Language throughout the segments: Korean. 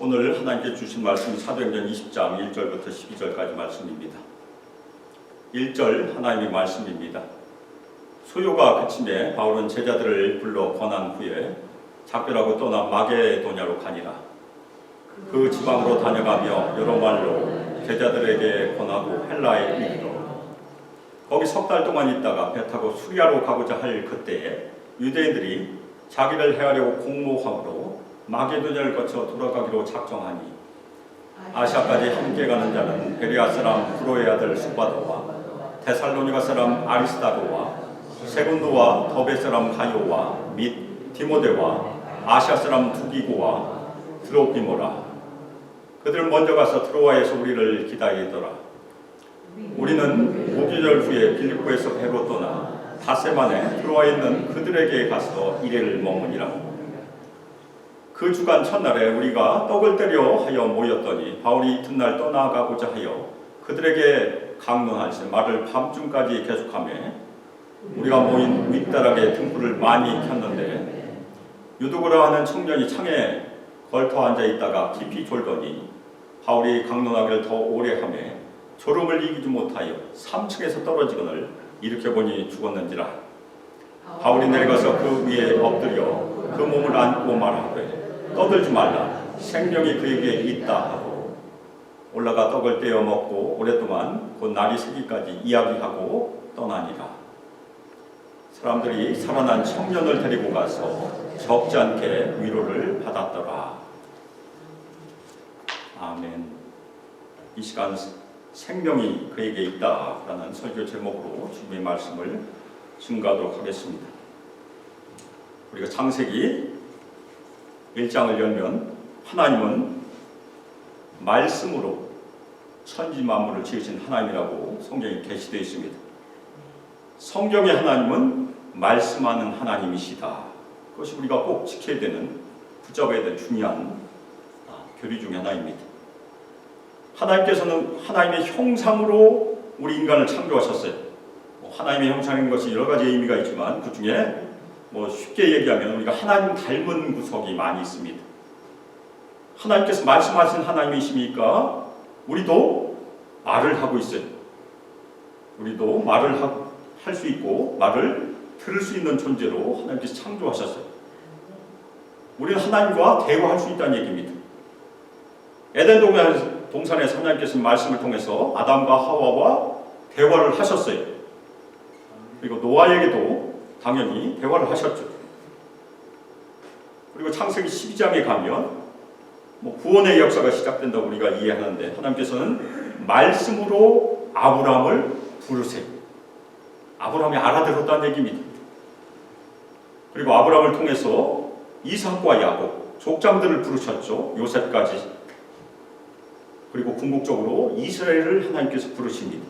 오늘 하나님께 주신 말씀은 사도행전 20장 1절부터 12절까지 말씀입니다. 1절 하나님의 말씀입니다. 소요가 그침에 바울은 제자들을 불러 권한 후에 작별하고 떠나 마게도냐로 가니라. 그 지방으로 다녀가며 여러 말로 제자들에게 권하고 헬라에 이르러 거기 석 달 동안 있다가 배 타고 수리아로 가고자 할 그때에 유대인들이 자기를 해하려고 공모함으로 마게도냐를 거쳐 돌아가기로 작정하니 아시아까지 함께 가는 자는 베레아 사람 브로의 아들 수바도와 데살로니가 사람 아리스다고와 세군도와 더베 사람 가요와 및 디모데와 아시아 사람 두기고와 드로피모라. 그들은 먼저 가서 트로아에서 우리를 기다리더라. 우리는 5개월 후에 빌립보에서 배로 떠나 닷새 만에 트로아에 있는 그들에게 가서 이래를 머무니라. 그 주간 첫날에 우리가 떡을 때려 하여 모였더니 바울이 이튿날 떠나가고자 하여 그들에게 강론할세 말을 밤중까지 계속하며 우리가 모인 윗다락에 등불을 많이 켰는데 유두고라 하는 청년이 창에 걸터 앉아 있다가 깊이 졸더니 바울이 강론하기를 더 오래 하며 졸음을 이기지 못하여 3층에서 떨어지거늘 일으켜보니 죽었는지라. 바울이 내려가서 그 위에 엎드려 그 몸을 안고 말하되 떠들지 말라, 생명이 그에게 있다 하고 올라가 떡을 떼어 먹고 오랫동안 곧 날이 새기까지 이야기하고 떠나니라. 사람들이 살아난 청년을 데리고 가서 적지 않게 위로를 받았더라. 아멘. 이 시간 생명이 그에게 있다라는 설교 제목으로 주님의 말씀을 증거하도록 하겠습니다. 우리가 창세기 1장을 열면 하나님은 말씀으로 천지 만물을 지으신 하나님이라고 성경에 게시되어 있습니다. 성경의 하나님은 말씀하는 하나님이시다. 그것이 우리가 꼭 지켜야 되는, 붙잡아야 되는 중요한 교리 중에 하나입니다. 하나님께서는 하나님의 형상으로 우리 인간을 창조하셨어요. 하나님의 형상인 것이 여러 가지 의미가 있지만 그 중에 쉽게 얘기하면 우리가 하나님 닮은 구석이 많이 있습니다. 하나님께서 말씀하신 하나님이십니까? 우리도 말을 하고 있어요. 우리도 말을 할 수 있고 말을 들을 수 있는 존재로 하나님께서 창조하셨어요. 우리는 하나님과 대화할 수 있다는 얘기입니다. 에덴 동산에서 하나님께서 말씀을 통해서 아담과 하와와 대화를 하셨어요. 그리고 노아에게도 당연히 대화를 하셨죠. 그리고 창세기 12장에 가면 구원의 역사가 시작된다고 우리가 이해하는데 하나님께서는 말씀으로 아브라함을 부르세요. 아브라함이 알아들었다는 얘기입니다. 그리고 아브라함을 통해서 이삭과 야곱, 족장들을 부르셨죠. 요셉까지. 그리고 궁극적으로 이스라엘을 하나님께서 부르십니다.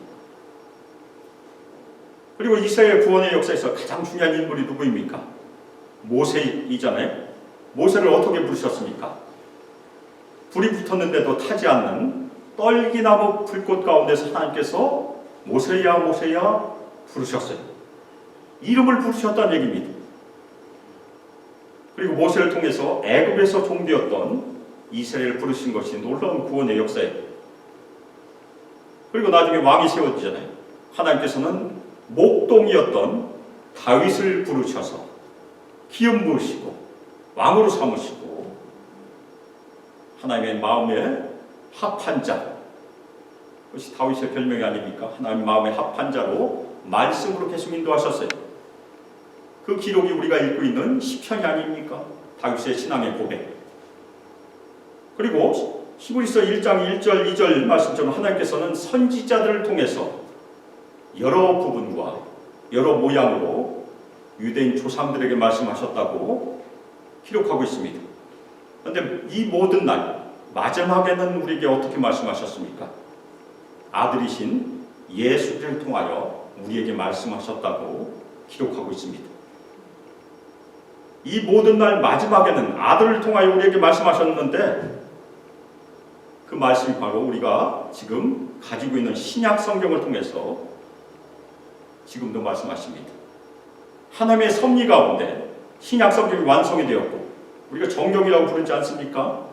그리고 이스라엘 구원의 역사에서 가장 중요한 인물이 누구입니까? 모세이잖아요. 모세를 어떻게 부르셨습니까? 불이 붙었는데도 타지 않는 떨기나무 불꽃 가운데서 하나님께서 모세야 모세야 부르셨어요. 이름을 부르셨다는 얘기입니다. 그리고 모세를 통해서 애굽에서 종되었던 이스라엘을 부르신 것이 놀라운 구원의 역사예요. 그리고 나중에 왕이 세워지잖아요. 하나님께서는 목동이었던 다윗을 부르셔서 기름 부으시고 왕으로 삼으시고 하나님의 마음에 합한 자, 그것이 다윗의 별명이 아닙니까? 하나님 마음에 합한 자로 말씀으로 계속 인도하셨어요. 그 기록이 우리가 읽고 있는 시편이 아닙니까? 다윗의 신앙의 고백. 그리고 히브리서 1장 1절 2절 말씀처럼 하나님께서는 선지자들을 통해서 여러 부분과 여러 모양으로 유대인 조상들에게 말씀하셨다고 기록하고 있습니다. 그런데 이 모든 날 마지막에는 우리에게 어떻게 말씀하셨습니까? 아들이신 예수를 통하여 우리에게 말씀하셨다고 기록하고 있습니다. 이 모든 날 마지막에는 아들을 통하여 우리에게 말씀하셨는데 그 말씀이 바로 우리가 지금 가지고 있는 신약 성경을 통해서 지금도 말씀하십니다. 하나님의 섭리 가운데 신약 성경이 완성이 되었고 우리가 정경이라고 부르지 않습니까?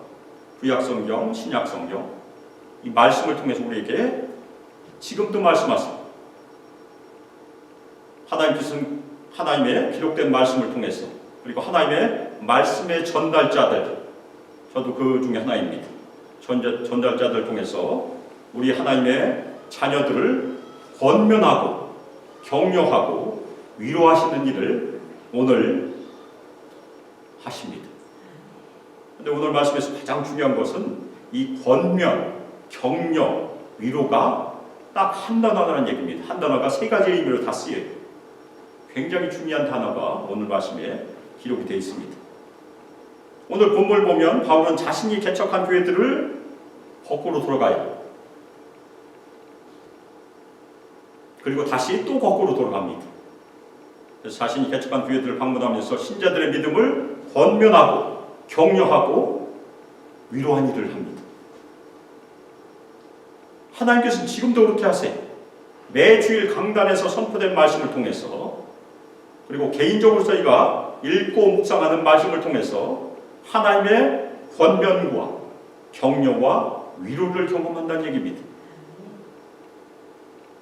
구약성경, 신약성경 이 말씀을 통해서 우리에게 지금도 말씀하세요. 하나님께서는 하나님의 기록된 말씀을 통해서 그리고 하나님의 말씀의 전달자들, 저도 그 중에 하나입니다. 전달자들 통해서 우리 하나님의 자녀들을 권면하고 격려하고 위로하시는 일을 오늘 하십니다. 그런데 오늘 말씀에서 가장 중요한 것은 이 권면, 격려, 위로가 딱 한 단어라는 얘기입니다. 한 단어가 세 가지 의미로 다 쓰여요. 굉장히 중요한 단어가 오늘 말씀에 기록이 되어 있습니다. 오늘 본문을 보면 바울은 자신이 개척한 교회들을 거꾸로 돌아가요. 그리고 다시 또 거꾸로 돌아갑니다. 그래서 자신이 개척한 교회들을 방문하면서 신자들의 믿음을 권면하고 격려하고 위로한 일을 합니다. 하나님께서는 지금도 그렇게 하세요. 매 주일 강단에서 선포된 말씀을 통해서 그리고 개인적으로 저희가 읽고 묵상하는 말씀을 통해서 하나님의 권면과 격려와 위로를 경험한다는 얘기입니다.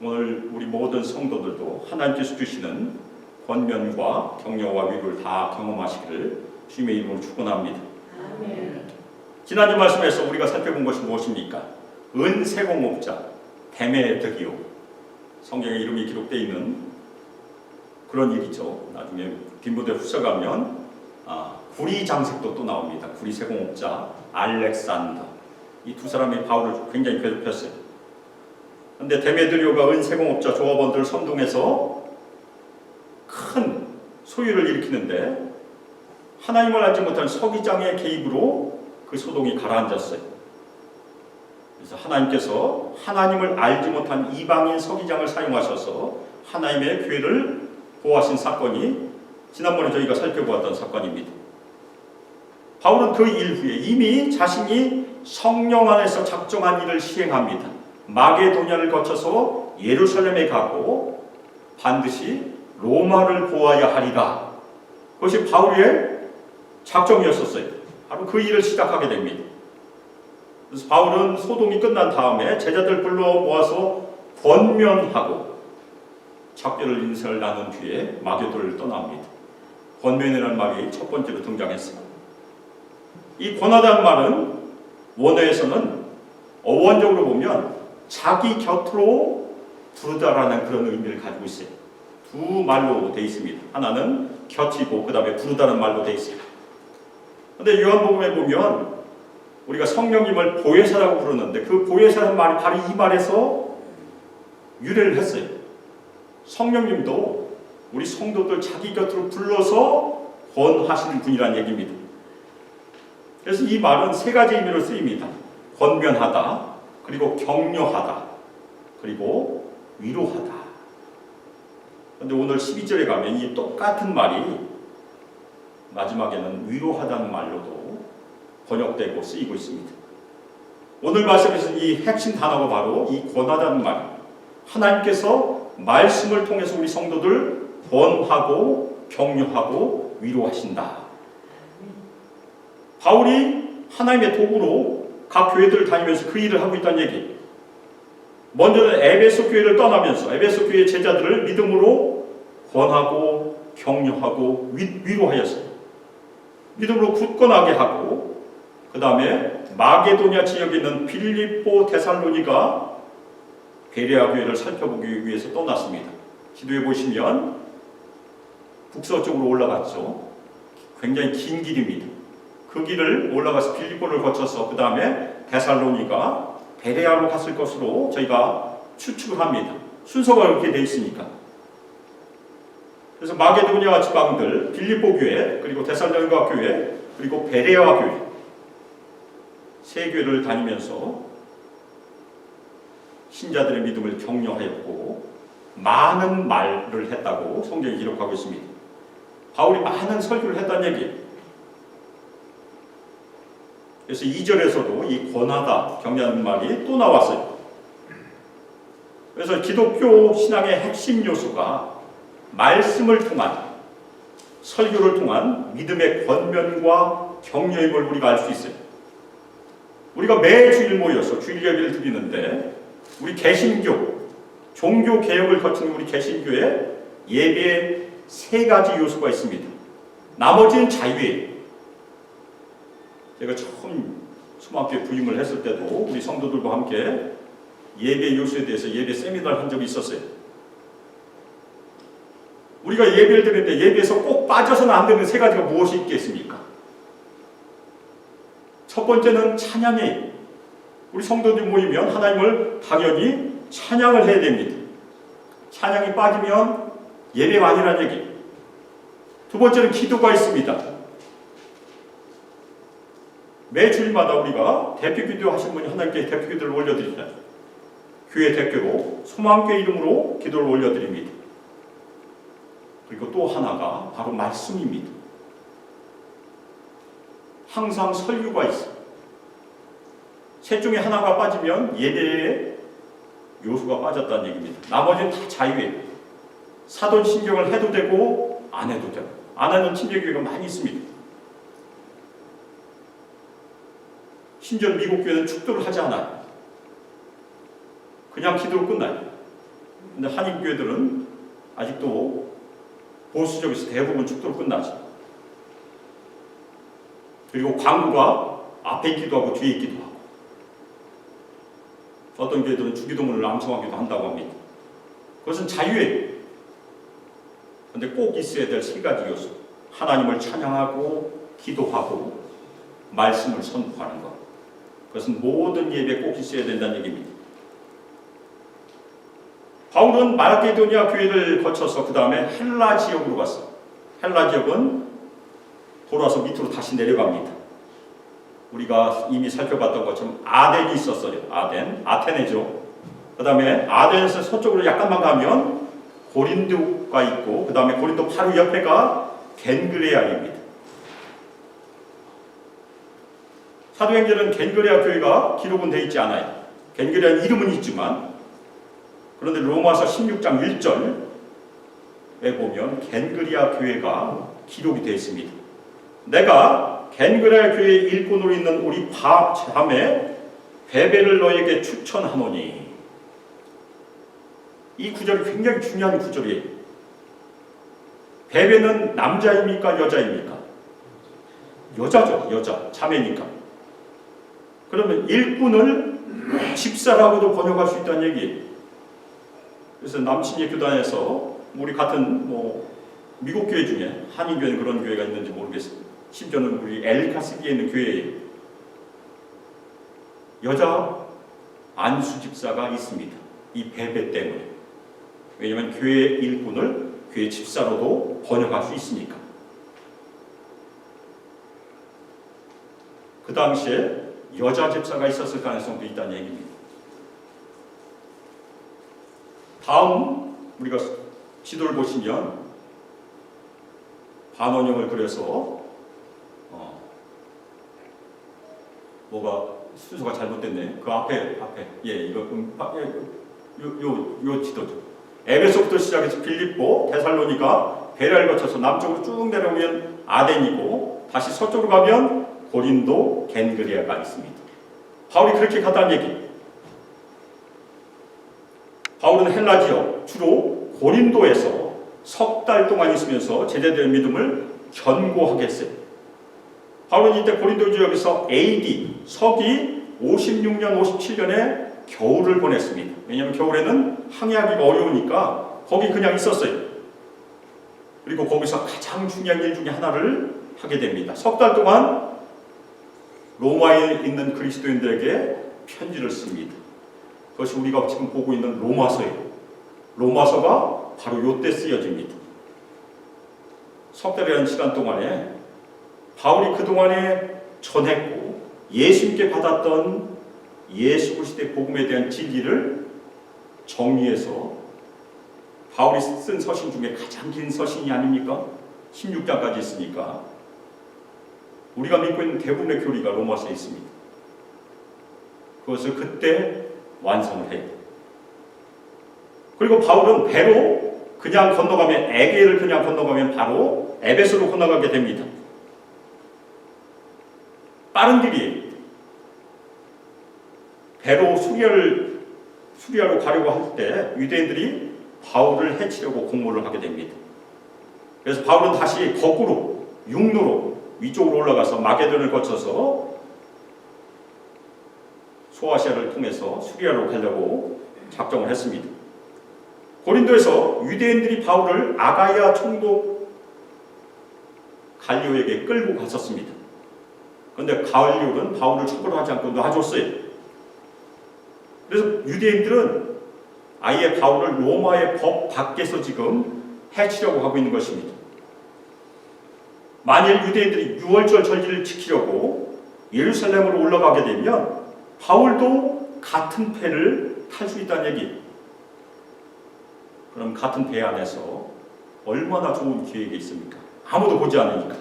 오늘 우리 모든 성도들도 하나님께서 주시는 권면과 격려와 위로를 다 경험하시기를 주님의 이름으로 축원합니다. 지난주 말씀에서 우리가 살펴본 것이 무엇입니까? 은세공업자 데메드리오, 성경에 이름이 기록되어 있는 그런 일이죠. 나중에 빈부대 후서 가면 구리 장색도 또 나옵니다. 구리 세공업자 알렉산더, 이 두 사람이 바울을 굉장히 괴롭혔어요. 그런데 데메드리오가 은세공업자 조합원들을 선동해서 큰 소유를 일으키는데 하나님을 알지 못한 서기장의 개입으로 그 소동이 가라앉았어요. 그래서 하나님께서 하나님을 알지 못한 이방인 서기장을 사용하셔서 하나님의 교회를 보호하신 사건이 지난번에 저희가 살펴보았던 사건입니다. 바울은 그 일 후에 이미 자신이 성령 안에서 작정한 일을 시행합니다. 마게도냐를 거쳐서 예루살렘에 가고 반드시 로마를 보아야 하리라. 그것이 바울의 작정이었었어요. 바로 그 일을 시작하게 됩니다. 그래서 바울은 소동이 끝난 다음에 제자들 불러 모아서 권면하고 작별을 인사를 나눈 뒤에 마게도를 떠납니다. 권면이라는 말이 첫 번째로 등장했습니다. 이 권하다는 말은 원어에서는 어원적으로 보면 자기 곁으로 부르다라는 그런 의미를 가지고 있어요. 두 말로 되어 있습니다. 하나는 곁이고 그 다음에 부르다는 말로 되어 있어요. 그런데 요한복음에 보면 우리가 성령님을 보혜사라고 부르는데 그 보혜사라는 말이 바로 이 말에서 유래를 했어요. 성령님도 우리 성도들 자기 곁으로 불러서 권하시는 분이라는 얘기입니다. 그래서 이 말은 세 가지 의미로 쓰입니다. 권면하다, 그리고 격려하다, 그리고 위로하다. 그런데 오늘 12절에 가면 이 똑같은 말이 마지막에는 위로하다는 말로도 번역되고 쓰이고 있습니다. 오늘 말씀에서 이 핵심 단어가 바로 이 권하다는 말. 하나님께서 말씀을 통해서 우리 성도들 권하고 격려하고 위로하신다. 바울이 하나님의 도구로 각 교회들을 다니면서 그 일을 하고 있다는 얘기. 먼저는 에베소 교회를 떠나면서 에베소 교회 제자들을 믿음으로 권하고 격려하고 위로하였어요. 믿음으로 굳건하게 하고 그 다음에 마게도냐 지역에 있는 빌립보 데살로니가 베레아 교회를 살펴보기 위해서 떠났습니다. 지도에 보시면 북서쪽으로 올라갔죠. 굉장히 긴 길입니다. 그 길을 올라가서 빌립보를 거쳐서 그 다음에 데살로니가 베레아로 갔을 것으로 저희가 추측을 합니다. 순서가 이렇게 되어 있으니까. 그래서 마게도냐 지방들, 빌립보 교회, 그리고 데살로니가 교회, 그리고 베레아 교회 세 교회를 다니면서 신자들의 믿음을 격려하였고 많은 말을 했다고 성경이 기록하고 있습니다. 바울이 많은 설교를 했다는 얘기예요. 그래서 2절에서도 이 권하다, 격려하는 말이 또 나왔어요. 그래서 기독교 신앙의 핵심 요소가 말씀을 통한, 설교를 통한 믿음의 권면과 격려임을 우리가 알 수 있어요. 우리가 매주일 모여서 주일 예배를 드리는데 우리 개신교, 종교 개혁을 거치는 우리 개신교에 예배에 세 가지 요소가 있습니다. 나머지는 자유예요. 제가 처음 소망교회 부임을 했을 때도 우리 성도들과 함께 예배 요소에 대해서 예배 세미나를 한 적이 있었어요. 우리가 예배를 드리는데 예배에서 꼭 빠져서는 안 되는 세 가지가 무엇이 있겠습니까? 첫 번째는 찬양이에요. 우리 성도들이 모이면 하나님을 당연히 찬양을 해야 됩니다. 찬양이 빠지면 예배가 아니라는 얘기. 두 번째는 기도가 있습니다. 매 주일마다 우리가 대표기도 하신 분이 하나님께 대표기도를 올려드리잖아요. 교회 대표로 소망교회 이름으로 기도를 올려드립니다. 그리고 또 하나가 바로 말씀입니다. 항상 설교가 있어요. 셋 중에 하나가 빠지면 예배의 요소가 빠졌다는 얘기입니다. 나머지는 다 자유예요. 사도신경을 해도 되고 안 해도 되고 안 하는 침례교회가 많이 있습니다. 심지어 미국 교회는 축도를 하지 않아요. 그냥 기도로 끝나요. 근데 한인 교회들은 아직도 보수적에서 대부분 축도로 끝나죠. 그리고 광고가 앞에 있기도 하고 뒤에 있기도 하고 어떤 교회들은 주기도문을 암송하기도 한다고 합니다. 그것은 자유예요. 그런데 꼭 있어야 될 세 가지 요소. 하나님을 찬양하고 기도하고 말씀을 선포하는 것. 그것은 모든 예배에 꼭 있어야 된다는 얘기입니다. 바울은 마게도니아 교회를 거쳐서 그 다음에 헬라 지역으로 갔어요. 헬라 지역은 돌아서 밑으로 다시 내려갑니다. 우리가 이미 살펴봤던 것처럼 아덴이 있었어요. 아테네죠. 그 다음에 아덴에서 서쪽으로 약간만 가면 고린도가 있고 그 다음에 고린도 바로 옆에가 겐그레아입니다. 사도행전은 겐그레아 교회가 기록은 되어 있지 않아요. 겐그레아 이름은 있지만 그런데 로마서 16장 1절에 보면 겐그레아 교회가 기록이 되어 있습니다. 내가 겐그레아 교회의 일꾼으로 있는 우리 자매 베베를 너에게 추천하노니. 이 구절이 굉장히 중요한 구절이에요. 베베는 남자입니까? 여자입니까? 여자죠. 여자. 자매니까. 그러면 일꾼을 집사라고도 번역할 수 있다는 얘기예요. 그래서 남친의 교단에서 우리 같은 미국 교회 중에 한인교회는 그런 교회가 있는지 모르겠습니다. 심지어는 우리 엘카스기에 있는 교회에 여자 안수 집사가 있습니다. 이 베베 때문에. 왜냐하면 교회 일꾼을 교회 집사로도 번역할 수 있으니까. 그 당시에 여자 집사가 있었을 가능성도 있다는 얘기입니다. 다음 우리가 지도를 보시면 반원형을 그려서 뭐가 순서가 잘못됐네. 그 앞에 이거 요 지도죠. 에베소부터 시작해서 빌립보, 데살로니가, 베레아를 거쳐서 남쪽으로 쭉 내려오면 아덴이고 다시 서쪽으로 가면 고린도, 겐그레아가 있습니다. 바울이 그렇게 갔다는 얘기. 바울은 헬라 지역, 주로 고린도에서 석 달 동안 있으면서 제자들의 믿음을 견고하게 했어요. 바울은 이때 고린도 지역에서 AD, 서기 56년, 57년에 겨울을 보냈습니다. 왜냐하면 겨울에는 항해하기가 어려우니까 거기 그냥 있었어요. 그리고 거기서 가장 중요한 일 중에 하나를 하게 됩니다. 석 달 동안 로마에 있는 그리스도인들에게 편지를 씁니다. 그것이 우리가 지금 보고 있는 로마서예요. 로마서가 바로 이때 쓰여집니다. 석 달이라는 시간 동안에 바울이 그동안에 전했고 예수님께 받았던 예수 그리스도의 복음에 대한 진리를 정리해서 바울이 쓴 서신 중에 가장 긴 서신이 아닙니까? 16장까지 있으니까 우리가 믿고 있는 대부분의 교리가 로마서에 있습니다. 그것을 그때 완성을 해요. 그리고 바울은 배로 그냥 건너가면 에게를 그냥 건너가면 바로 에베소로 건너가게 됩니다. 빠른 길이에요. 배로 수리아로 가려고 할 때 유대인들이 바울을 해치려고 공모를 하게 됩니다. 그래서 바울은 다시 거꾸로 육로로 위쪽으로 올라가서 마게도를 거쳐서 소아시아를 통해서 수리아로 가려고 작정을 했습니다. 고린도에서 유대인들이 바울을 아가야 총독 갈리오에게 끌고 갔었습니다. 그런데 갈리오는 바울을 처벌하지 않고 놔줬어요. 그래서 유대인들은 아예 바울을 로마의 법 밖에서 지금 해치려고 하고 있는 것입니다. 만일 유대인들이 유월절 절기를 지키려고 예루살렘으로 올라가게 되면 바울도 같은 배를 탈 수 있다는 얘기. 그럼 같은 배 안에서 얼마나 좋은 기회가 있습니까? 아무도 보지 않으니까.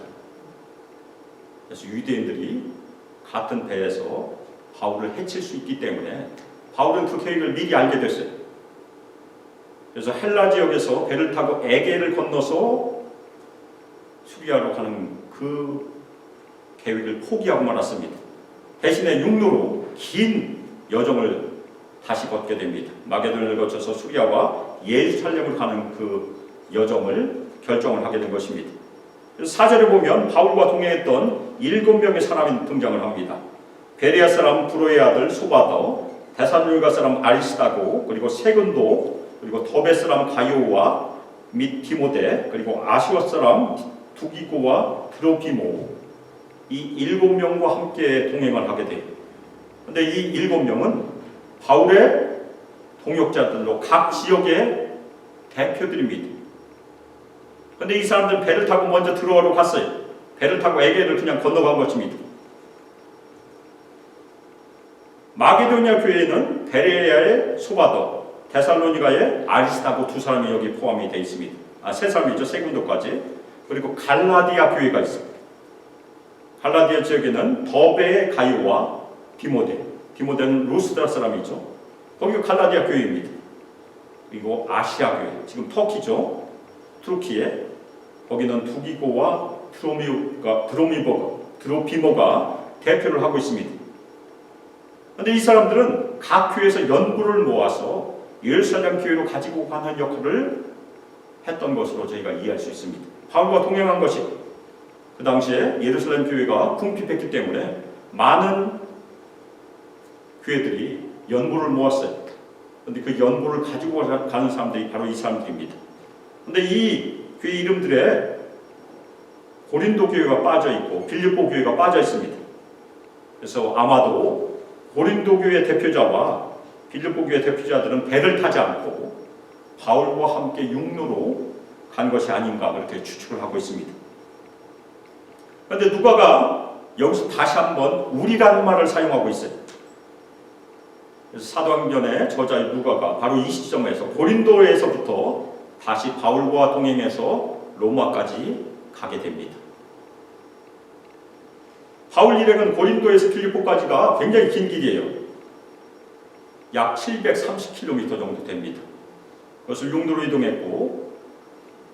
그래서 유대인들이 같은 배에서 바울을 해칠 수 있기 때문에 바울은 그 계획을 미리 알게 됐어요. 그래서 헬라 지역에서 배를 타고 에게를 건너서 수리아로 가는 그 계획을 포기하고 말았습니다. 대신에 육로로 긴 여정을 다시 걷게 됩니다. 마게도냐를 거쳐서 수리아와 예루살렘을 가는 그 여정을 결정을 하게 된 것입니다. 그래서 4절에 보면 바울과 동행했던 7명의 사람이 등장을 합니다. 베레아 사람 브로의 아들 소바더, 데살로니가 사람 아리스다고, 그리고 세근도, 그리고 더베 사람 가요와 및 디모데, 그리고 아시아 사람 두기고와 드로피모, 이 7명과 함께 동행을 하게 돼요. 그런데 이 7명은 바울의 동역자들로 각 지역의 대표들입니다. 그런데 이 사람들은 배를 타고 먼저 들어오러 갔어요. 배를 타고 에게를 그냥 건너간 것입니다. 마게도냐 교회에는 베레아의 소바더, 데살로니가의 아리스다고 두 사람이 여기 포함이 되어 있습니다. 세 사람이죠. 세군도까지. 그리고 갈라디아 교회가 있습니다. 갈라디아 지역에는 더베의 가이오와 디모데는 루스드라 사람이죠. 거기가 갈라디아 교회입니다. 그리고 아시아 교회, 지금 터키죠. 투르키에 거기는 두기고와 드로피모가 대표를 하고 있습니다. 그런데 이 사람들은 각 교회에서 연구를 모아서 예루살렘 교회로 가지고 가는 역할을 했던 것으로 저희가 이해할 수 있습니다. 바울과 동행한 것이 그 당시에 예루살렘 교회가 궁핍했기 때문에 많은 교회들이 연구를 모았어요. 그런데 그 연구를 가지고 가는 사람들이 바로 이 사람들입니다. 그런데 이 교회 이름들에 고린도 교회가 빠져 있고 빌립보 교회가 빠져 있습니다. 그래서 아마도 고린도 교회 대표자와 빌립보 교회 대표자들은 배를 타지 않고 바울과 함께 육로로 간 것이 아닌가 그렇게 추측을 하고 있습니다. 그런데 누가가 여기서 다시 한번 우리라는 말을 사용하고 있어요. 그래서 사도행전의 저자의 누가가 바로 이 시점에서 고린도에서부터 다시 바울과 동행해서 로마까지 가게 됩니다. 바울 일행은 고린도에서 빌립보까지가 굉장히 긴 길이에요. 약 730km 정도 됩니다. 그것을 육로로 이동했고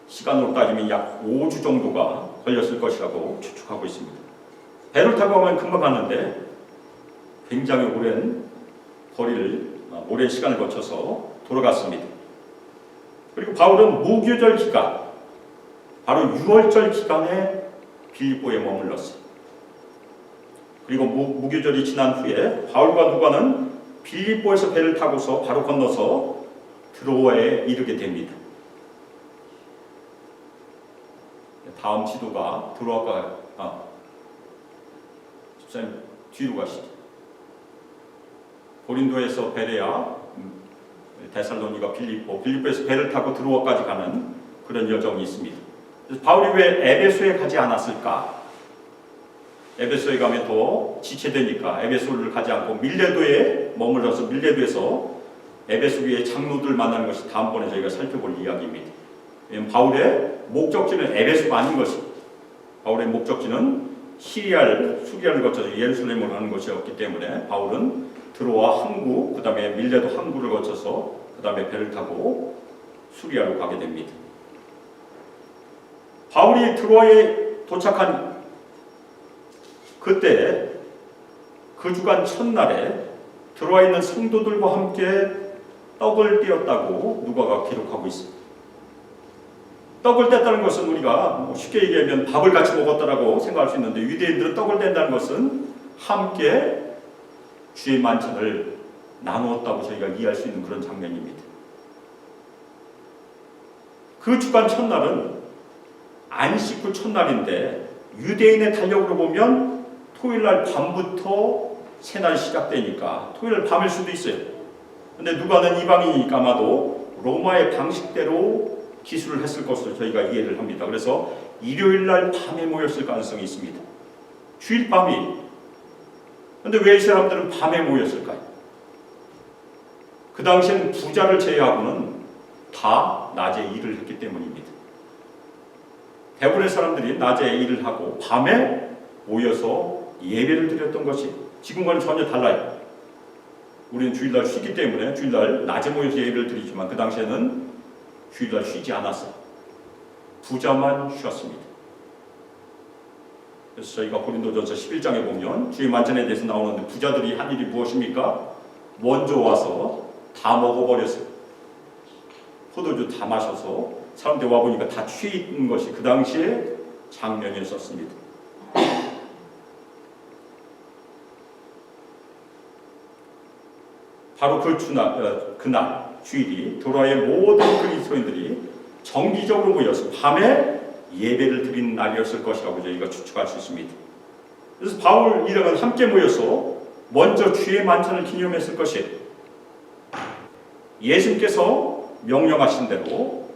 시간으로 따지면 약 5주 정도가 걸렸을 것이라고 추측하고 있습니다. 배를 타고 가면 금방 가는데 굉장히 오랜 시간을 거쳐서 돌아갔습니다. 그리고 바울은 무교절 기간, 바로 6월절 기간에 빌립보에 머물렀어요. 그리고 무교절이 지난 후에 바울과 누가는 빌립보에서 배를 타고서 바로 건너서 드로아에 이르게 됩니다. 다음 지도가 드로아가 집사님 뒤로 가시죠. 고린도에서 베레아, 데살로니가 빌립보에서 배를 타고 드로아까지 가는 그런 여정이 있습니다. 그래서 바울이 왜 에베소에 가지 않았을까? 에베소에 가면 더 지체되니까 에베소를 가지 않고 밀레도에 머물러서 밀레도에서 에베소 교회의 장로들 만나는 것이 다음번에 저희가 살펴볼 이야기입니다. 왜냐하면 바울의 목적지는 에베소가 아닌 것이, 바울의 목적지는 수리아를 거쳐서 예루살렘을 가는 것이었기 때문에 바울은 드로아 항구, 그 다음에 밀레도 항구를 거쳐서 그 다음에 배를 타고 수리아로 가게 됩니다. 바울이 드로아에 도착한 그때 그 주간 첫날에 들어와 있는 성도들과 함께 떡을 떼었다고 누가가 기록하고 있습니다. 떡을 뗐다는 것은 우리가 쉽게 얘기하면 밥을 같이 먹었다라고 생각할 수 있는데, 유대인들은 떡을 뗀다는 것은 함께 주의 만찬을 나누었다고 저희가 이해할 수 있는 그런 장면입니다. 그 주간 첫날은 안식 후 첫날인데, 유대인의 달력으로 보면 토요일날 밤부터 새날이 시작되니까 토요일 밤일 수도 있어요. 근데 누가는 이방인이니까 아마도 로마의 방식대로 기술을 했을 것으로 저희가 이해를 합니다. 그래서 일요일날 밤에 모였을 가능성이 있습니다. 주일 밤이. 근데 왜 이 사람들은 밤에 모였을까요? 그 당시에는 부자를 제외하고는 다 낮에 일을 했기 때문입니다. 대부분의 사람들이 낮에 일을 하고 밤에 모여서 예배를 드렸던 것이 지금과는 전혀 달라요. 우리는 주일날 쉬기 때문에 주일날 낮에 모여서 예배를 드리지만 그 당시에는 주일날 쉬지 않았어요. 부자만 쉬었습니다. 그래서 저희가 고린도전서 11장에 보면 주의 만찬에 대해서 나오는데, 부자들이 한 일이 무엇입니까? 먼저 와서 다 먹어버렸어요. 포도주 다 마셔서 사람들이 와보니까 다 취해 있는 것이 그 당시에 장면이었습니다. 바로 그날 주일이 도라의 모든 그리스도인들이 정기적으로 모여서 밤에 예배를 드리는 날이었을 것이라고 저희가 추측할 수 있습니다. 그래서 바울 일행은 함께 모여서 먼저 주의 만찬을 기념했을 것이에요. 예수님께서 명령하신 대로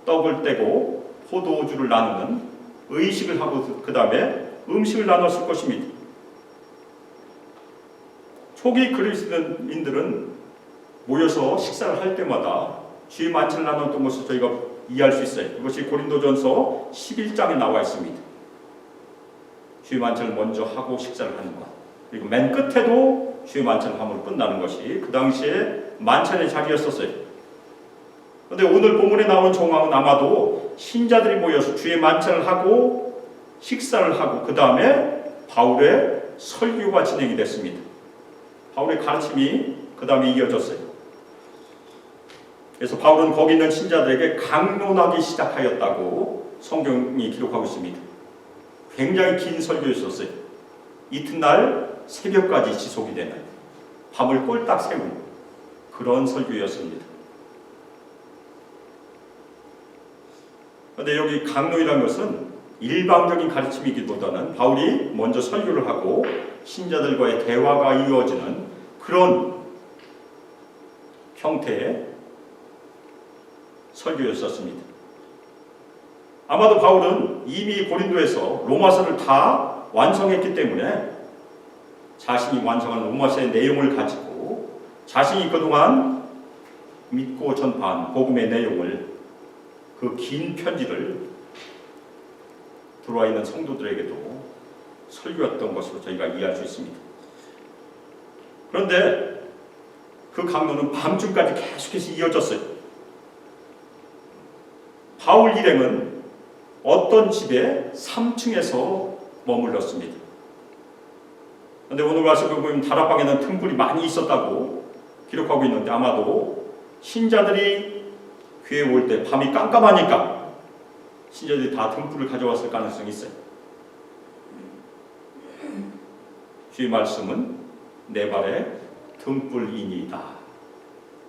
떡을 떼고 포도주를 나누는 의식을 하고 그 다음에 음식을 나눴을 것입니다. 초기 그리스도인들은 모여서 식사를 할 때마다 주의 만찬을 나눴던 것을 저희가 이해할 수 있어요. 이것이 고린도전서 11장에 나와 있습니다. 주의 만찬을 먼저 하고 식사를 하는 것, 그리고 맨 끝에도 주의 만찬을 함으로 끝나는 것이 그 당시에 만찬의 자리였었어요. 그런데 오늘 본문에 나오는 정황은 아마도 신자들이 모여서 주의 만찬을 하고 식사를 하고 그 다음에 바울의 설교가 진행이 됐습니다. 바울의 가르침이 그 다음에 이어졌어요. 그래서 바울은 거기 있는 신자들에게 강론하기 시작하였다고 성경이 기록하고 있습니다. 굉장히 긴 설교였었어요. 이튿날 새벽까지 지속이 되는, 밤을 꼴딱 새운 그런 설교였습니다. 그런데 여기 강론이라는 것은 일방적인 가르침이기보다는 바울이 먼저 설교를 하고 신자들과의 대화가 이루어지는 그런 형태의 설교였었습니다. 아마도 바울은 이미 고린도에서 로마서를 다 완성했기 때문에 자신이 완성한 로마서의 내용을 가지고 자신이 그동안 믿고 전파한 복음의 내용을, 그 긴 편지를 들어와 있는 성도들에게도 설교했던 것으로 저희가 이해할 수 있습니다. 그런데 그 강론은 밤중까지 계속해서 이어졌어요. 바울 일행은 어떤 집에 3층에서 머물렀습니다. 그런데 오늘 말씀을 보면 다락방에는 틈불이 많이 있었다고 기록하고 있는데, 아마도 신자들이 교회에 올 때 밤이 깜깜하니까 신자들이 다 등불을 가져왔을 가능성이 있어요. 주의 말씀은 내 발에 등불이니이다.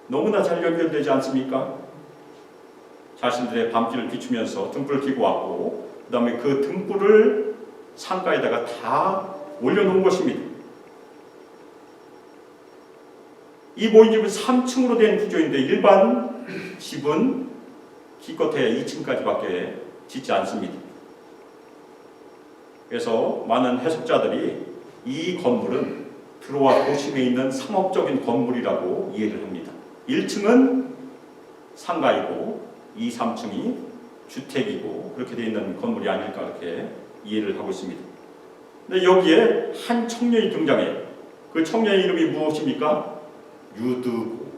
너무나 잘 연결되지 않습니까? 자신들의 밤길을 비추면서 등불을 켜고 왔고, 그 다음에 그 등불을 창가에다가 다 올려놓은 것입니다. 이 모인 집은 3층으로 된 구조인데, 일반 집은 기껏해야 2층까지밖에 짓지 않습니다. 그래서 많은 해석자들이 이 건물은 트로아 도심에 있는 상업적인 건물이라고 이해를 합니다. 1층은 상가이고 2, 3층이 주택이고 그렇게 되어 있는 건물이 아닐까 그렇게 이해를 하고 있습니다. 근데 여기에 한 청년이 등장해요. 그 청년의 이름이 무엇입니까? 유드고.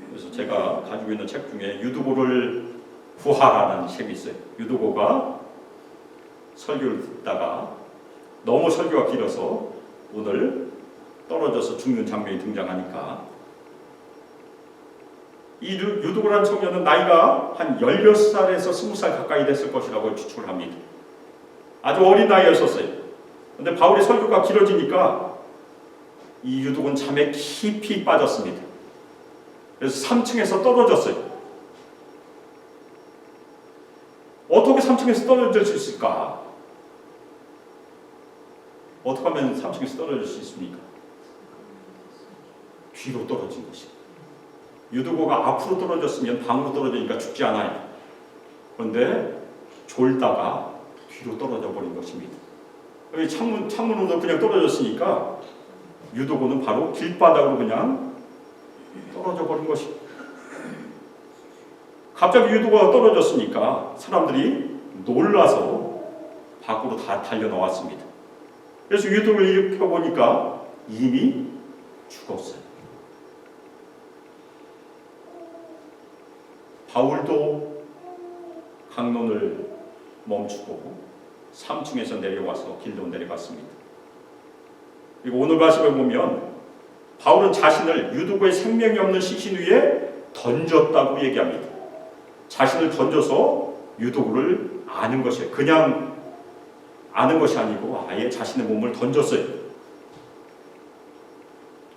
그래서 제가 가지고 있는 책 중에 유드고를 구하라는 책이 있어요. 유드고가 설교를 듣다가 너무 설교가 길어서 오늘 떨어져서 죽는 장면이 등장하니까 이 유두고라는 청년은 나이가 한 16살에서 20살 가까이 됐을 것이라고 추측을 합니다. 아주 어린 나이였었어요. 그런데 바울의 설교가 길어지니까 이 유두고는 잠에 깊이 빠졌습니다. 그래서 3층에서 떨어졌어요. 어떻게 3층에서 떨어질 수 있을까? 어떻게 하면 3층에서 떨어질 수 있습니까? 뒤로 떨어진 것입니다. 유두고가 앞으로 떨어졌으면 방으로 떨어지니까 죽지 않아요. 그런데 졸다가 뒤로 떨어져 버린 것입니다. 여기 창문으로 그냥 떨어졌으니까 유두고는 바로 길바닥으로 그냥 떨어져 버린 것입니다. 갑자기 유두고가 떨어졌으니까 사람들이 놀라서 밖으로 다 달려 나왔습니다. 그래서 유두고를 일으켜 보니까 이미 죽었어요. 바울도 강론을 멈추고 3층에서 내려와서 길로 내려갔습니다. 그리고 오늘 말씀을 보면 바울은 자신을 유두고의 생명이 없는 시신 위에 던졌다고 얘기합니다. 자신을 던져서 유두고를 아는 것이에요. 그냥 아는 것이 아니고 아예 자신의 몸을 던졌어요.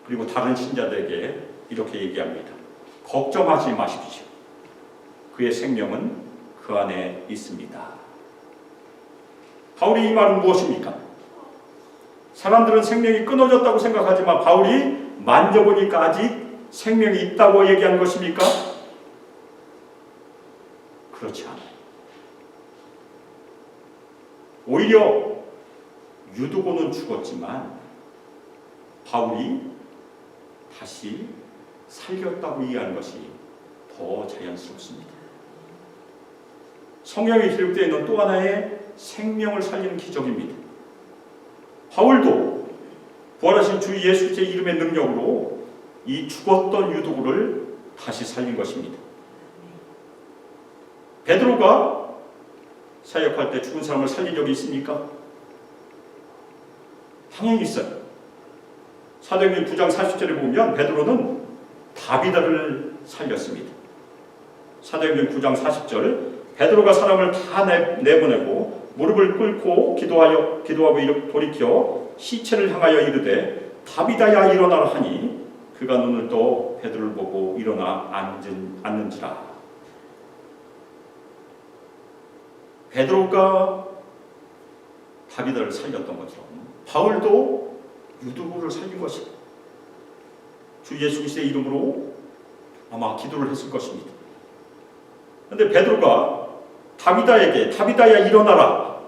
그리고 다른 신자들에게 이렇게 얘기합니다. 걱정하지 마십시오. 그의 생명은 그 안에 있습니다. 바울이 이 말은 무엇입니까? 사람들은 생명이 끊어졌다고 생각하지만 바울이 만져보니까 아직 생명이 있다고 얘기한 것입니까? 그렇지 않아요. 오히려 유두고는 죽었지만 바울이 다시 살렸다고 이해하는 것이 더 자연스럽습니다. 성경에 기록되어 있는 또 하나의 생명을 살리는 기적입니다. 바울도 부활하신 주 예수 그리스도의 이름의 능력으로 이 죽었던 유두고를 다시 살린 것입니다. 베드로가 사역할 때 죽은 사람을 살린 적이 있습니까? 당연히 있어요. 사도행전 9장 40절에 보면 베드로는 다비다를 살렸습니다. 사도행전 9장 40절 베드로가 사람을 다 내보내고 무릎을 꿇고 기도하고 돌이켜 시체를 향하여 이르되 다비다야 일어나라 하니 그가 눈을 떠 베드로를 보고 일어나 앉는지라. 베드로가 다비다를 살렸던 것처럼 바울도 유두고를 살린 것입니다. 주 예수 그리스도의 이름으로 아마 기도를 했을 것입니다. 그런데 베드로가 다비다야 일어나라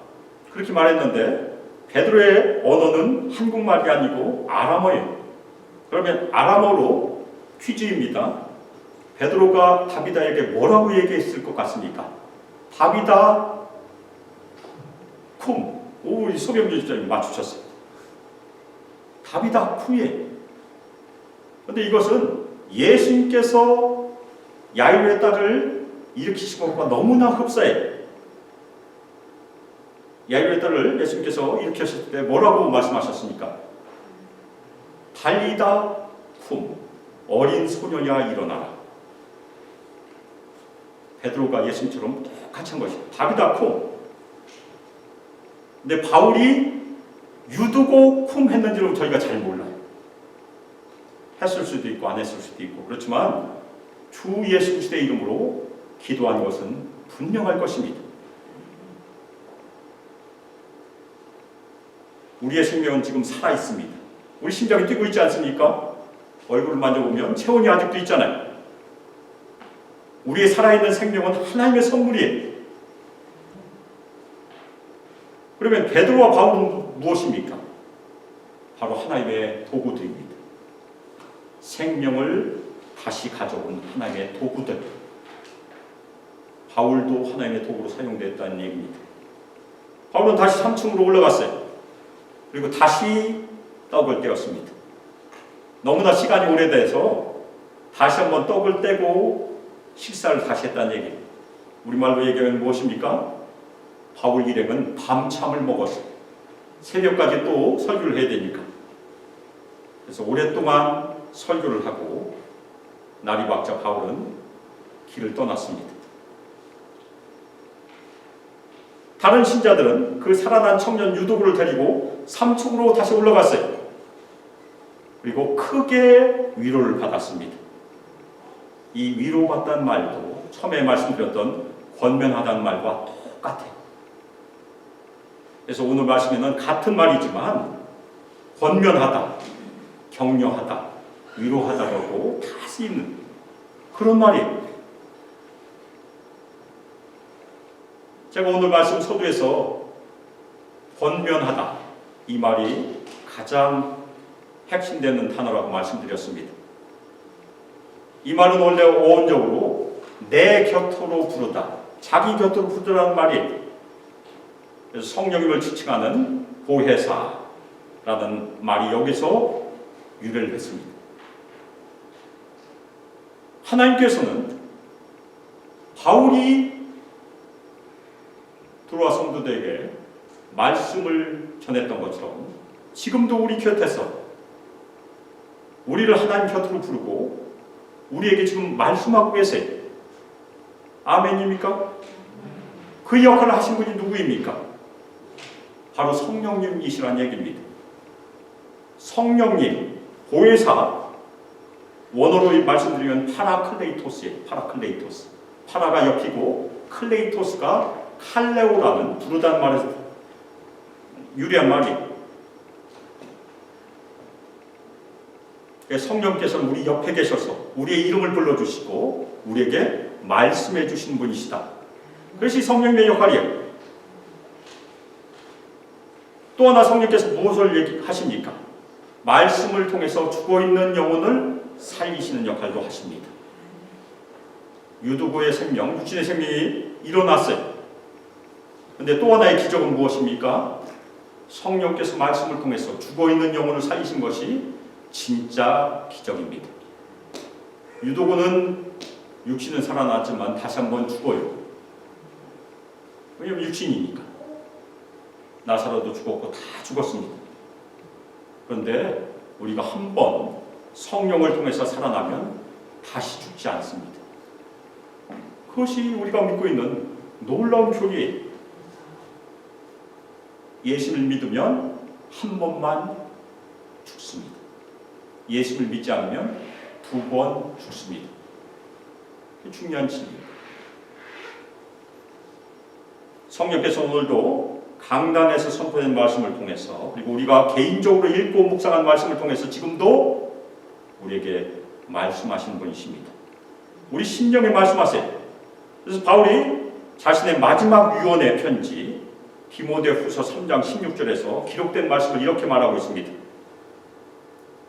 그렇게 말했는데 베드로의 언어는 한국말이 아니고 아람어예요. 그러면 아람어로 퀴즈입니다. 베드로가 다비다에게 뭐라고 얘기했을 것 같습니까? 다비다 쿰. 오, 이 소경재 집사님이 맞추셨어요. 다비다 쿰이에요. 그런데 이것은 예수님께서 야이로의 딸을 일으키신 것과 너무나 흡사해요. 야이로의 딸을 예수님께서 일으키셨을 때 뭐라고 말씀하셨습니까? 달리다 쿰. 어린 소녀야 일어나라. 베드로가 예수님처럼 똑같이 한 것이에요. 다비다 쿰. 근데 바울이 유두고 쿰 했는지는 저희가 잘 몰라요. 했을 수도 있고 안 했을 수도 있고. 그렇지만 주 예수 그리스도의 이름으로 기도한 것은 분명할 것입니다. 우리의 생명은 지금 살아있습니다. 우리 심장이 뛰고 있지 않습니까? 얼굴을 만져보면 체온이 아직도 있잖아요. 우리의 살아있는 생명은 하나님의 선물이에요. 그러면 베드로와 바울은 무엇입니까? 바로 하나님의 도구들입니다. 생명을 다시 가져온 하나님의 도구들. 바울도 하나님의 도구로 사용됐다는 얘기입니다. 바울은 다시 3층으로 올라갔어요. 그리고 다시 떡을 떼었습니다. 너무나 시간이 오래돼서 다시 한번 떡을 떼고 식사를 다시 했다는 얘기입니다. 우리말로 얘기하면 무엇입니까? 바울 일행은 밤참을 먹었어요. 새벽까지 또 설교를 해야 되니까. 그래서 오랫동안 설교를 하고 나리박자 바울은 길을 떠났습니다. 다른 신자들은 그 살아난 청년 유도구를 데리고 삼층으로 다시 올라갔어요. 그리고 크게 위로를 받았습니다. 이 위로받다는 말도 처음에 말씀드렸던 권면하다는 말과 똑같아요. 그래서 오늘 말씀에는 같은 말이지만 권면하다, 격려하다, 위로하다라고 다 쓰이는 그런 말이에요. 제가 오늘 말씀 서두에서 권면하다 이 말이 가장 핵심되는 단어라고 말씀드렸습니다. 이 말은 원래 어원적으로 내 곁으로 부르다, 자기 곁으로 부르라는 말이에요. 그래서 성령님을 지칭하는 보혜사라는 말이 여기서 유래를 했습니다. 하나님께서는 바울이 들어와 성도들에게 말씀을 전했던 것처럼 지금도 우리 곁에서 우리를 하나님 곁으로 부르고 우리에게 지금 말씀하고 계세요. 아멘입니까? 그 역할을 하신 분이 누구입니까? 바로 성령님이시라는 얘기입니다. 성령님, 보혜사, 원어로 말씀드리면 파라클레이토스예요. 파라클레이토스. 파라가 옆이고 클레이토스가 칼레오라는 부르다는 말에서 유래한 말이에요. 성령께서는 우리 옆에 계셔서 우리의 이름을 불러주시고 우리에게 말씀해 주신 분이시다. 그것이 성령님의 역할이에요. 또 하나 성령께서 무엇을 하십니까? 말씀을 통해서 죽어있는 영혼을 살리시는 역할도 하십니다. 유두고의 생명, 육신의 생명이 일어났어요. 그런데 또 하나의 기적은 무엇입니까? 성령께서 말씀을 통해서 죽어있는 영혼을 살리신 것이 진짜 기적입니다. 유도고는 육신은 살아났지만 다시 한번 죽어요. 왜냐하면 육신이니까. 나사로도 죽었고 다 죽었습니다. 그런데 우리가 한번 성령을 통해서 살아나면 다시 죽지 않습니다. 그것이 우리가 믿고 있는 놀라운 교리예요. 예수를 믿으면 한 번만 죽습니다. 예수를 믿지 않으면 2번 죽습니다. 중요한 진리입니다. 성령께서 오늘도 강단에서 선포된 말씀을 통해서 그리고 우리가 개인적으로 읽고 묵상한 말씀을 통해서 지금도 우리에게 말씀하시는 분이십니다. 우리 심령에 말씀하세요. 그래서 바울이 자신의 마지막 유언의 편지 디모데후서 3장 16절에서 기록된 말씀을 이렇게 말하고 있습니다.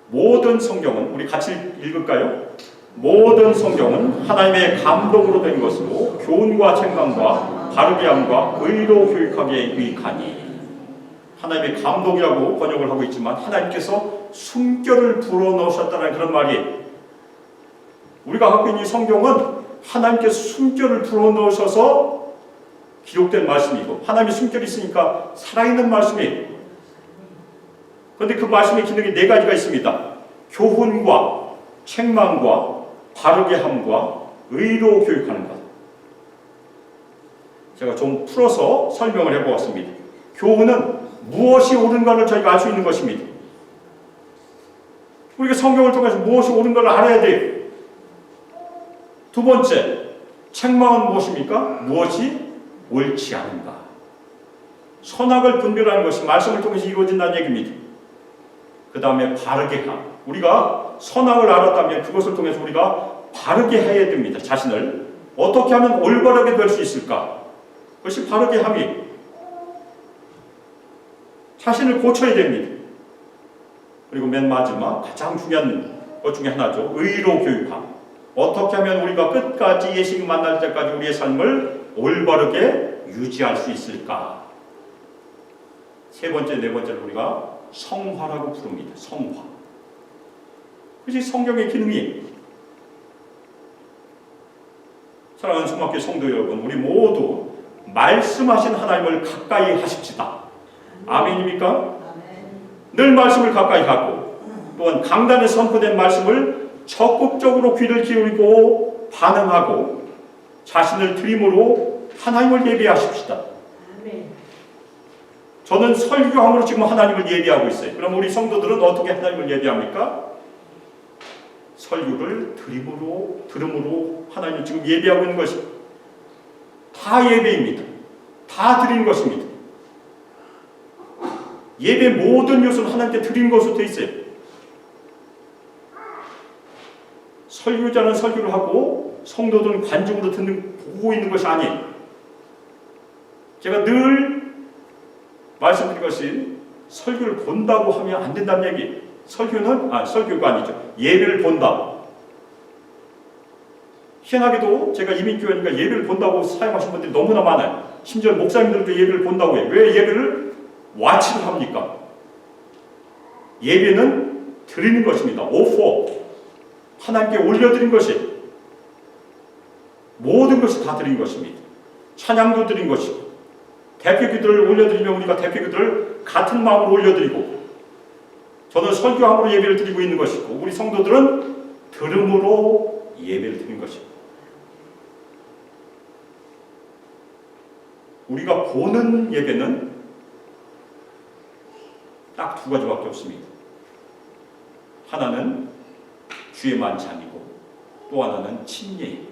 모든 성경은, 우리 같이 읽을까요? 모든 성경은 하나님의 감동으로 된 것으로 교훈과 책망과 바르게 함과 의로 교육하기에 유익하니. 하나님의 감동이라고 번역을 하고 있지만 하나님께서 숨결을 불어넣으셨다는 그런 말이에요. 우리가 갖고 있는 이 성경은 하나님께서 숨결을 불어넣으셔서 기록된 말씀이고 하나님의 숨결이 있으니까 살아있는 말씀이에요. 그런데 그 말씀의 기능이 4가지가 있습니다. 교훈과 책망과 바르게 함과 의로 교육하는 것. 제가 좀 풀어서 설명을 해보았습니다. 교훈은 무엇이 옳은가를 저희가 알 수 있는 것입니다. 우리가 성경을 통해서 무엇이 옳은가를 알아야 돼요. 두 번째, 책망은 무엇입니까? 무엇이 옳지 않은가. 선악을 분별하는 것이 말씀을 통해서 이루어진다는 얘기입니다. 그 다음에 바르게 함. 우리가 선악을 알았다면 그것을 통해서 우리가 바르게 해야 됩니다. 자신을 어떻게 하면 올바르게 될 수 있을까? 그것이 바르게 함이. 자신을 고쳐야 됩니다. 그리고 맨 마지막 가장 중요한 것 중에 하나죠. 의로 교육함. 어떻게 하면 우리가 끝까지 예수님 만날 때까지 우리의 삶을 올바르게 유지할 수 있을까? 세 번째, 네 번째로 우리가 성화라고 부릅니다. 성화. 그것이 성경의 기능이에요. 사랑하는 성학교 성도 여러분, 우리 모두 말씀하신 하나님을 가까이 하십시다. 아멘입니까? 늘 말씀을 가까이 하고 또한 강단에 선포된 말씀을 적극적으로 귀를 기울이고 반응하고 자신을 드림으로 하나님을 예배하십시다. 저는 설교함으로 지금 하나님을 예배하고 있어요. 그럼 우리 성도들은 어떻게 하나님을 예배합니까? 설교를 들음으로 하나님을 지금 예배하고 있는 것이 다 예배입니다. 다 드리는 것입니다. 예배 모든 요소는 하나님께 드리는 것으로 되어 있어요. 설교자는 설교를 하고 성도들은 관중으로 보고 있는 것이 아니에요. 제가 늘 말씀드린 것이 설교를 본다고 하면 안 된다는 얘기예요. 설교가 아니죠. 예배를 본다. 희한하게도 제가 이민교회니까 예배를 본다고 사용하신 분들이 너무나 많아요. 심지어 목사님들도 예배를 본다고 해요. 왜 예배를 와치를 합니까? 예배는 드리는 것입니다. 오퍼. 하나님께 올려드린 것이 모든 것이 다 드린 것입니다. 찬양도 드린 것이고 대표기도를 올려드리면 우리가 대표기도를 같은 마음으로 올려드리고 저는 설교함으로 예배를 드리고 있는 것이고 우리 성도들은 들음으로 예배를 드리는 것입니다. 우리가 보는 예배는 딱 두 가지밖에 없습니다. 하나는 주의 만찬이고 또 하나는 침례예요.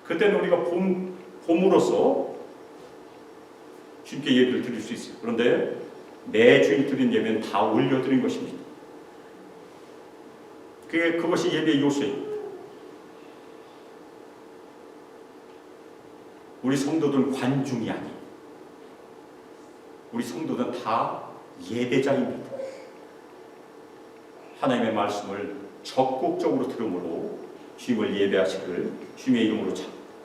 그때는 우리가 봄으로써 주님께 예배를 드릴 수 있어요. 그런데 매 주일 드린 예배는 다 올려드린 것입니다. 그것이 예배의 요소입니다. 우리 성도들은 관중이 아니에요. 우리 성도들은 다 예배자입니다. 하나님의 말씀을 적극적으로 들음으로 주님을 예배하시기를 주님의 이름으로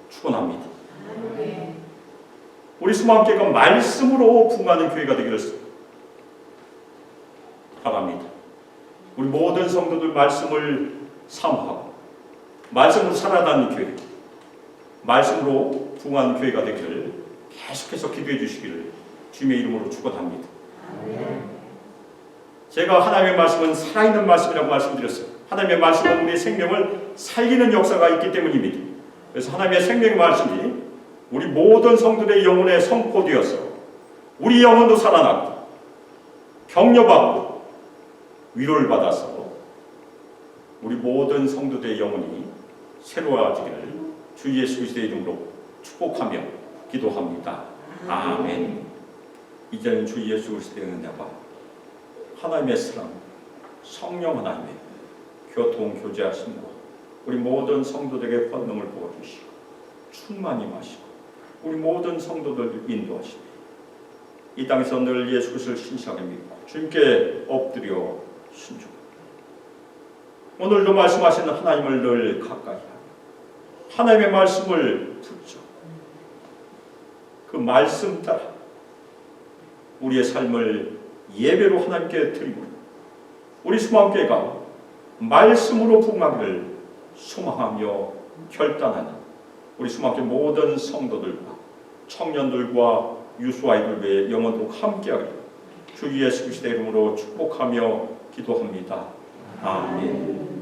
축원합니다. 우리 수마음교회가 말씀으로 풍부하는 교회가 되기를 바랍니다. 우리 모든 성도들 말씀을 사모하고 말씀으로 살아가는 교회, 말씀으로 풍부한 교회가 되기를 계속해서 기도해 주시기를 주님의 이름으로 축원합니다. 제가 하나님의 말씀은 살아있는 말씀이라고 말씀드렸어요. 하나님의 말씀은 우리의 생명을 살리는 역사가 있기 때문입니다. 그래서 하나님의 생명의 말씀이 우리 모든 성도들의 영혼에 선포되어서 우리 영혼도 살아나고 격려받고 위로를 받아서 우리 모든 성도들의 영혼이 새로워지기를 주 예수 그리스도의 이름으로 축복하며 기도합니다. 아멘. 이제는 주 예수 그리스도의 은혜와 하나님의 사랑, 성령 하나님의 교통 교제하심과 우리 모든 성도들에게 권능을 부어주시고 충만히 마시고 우리 모든 성도들 인도하시며 이 땅에서 늘 예수 그리스도를 신실하게 믿고 주님께 엎드려 순종합니다. 오늘도 말씀하시는 하나님을 늘 가까이 하며 하나님의 말씀을 듣죠. 그 말씀 따라 우리의 삶을 예배로 하나님께 드리고 우리 수마음교회가 말씀으로 부흥하기를 소망하며 결단하는 우리 수마음교회 모든 성도들과 청년들과 유수아이들의 영원토록 함께하기를 주 예수 그리스도의 이름으로 축복하며 기도합니다. 아멘.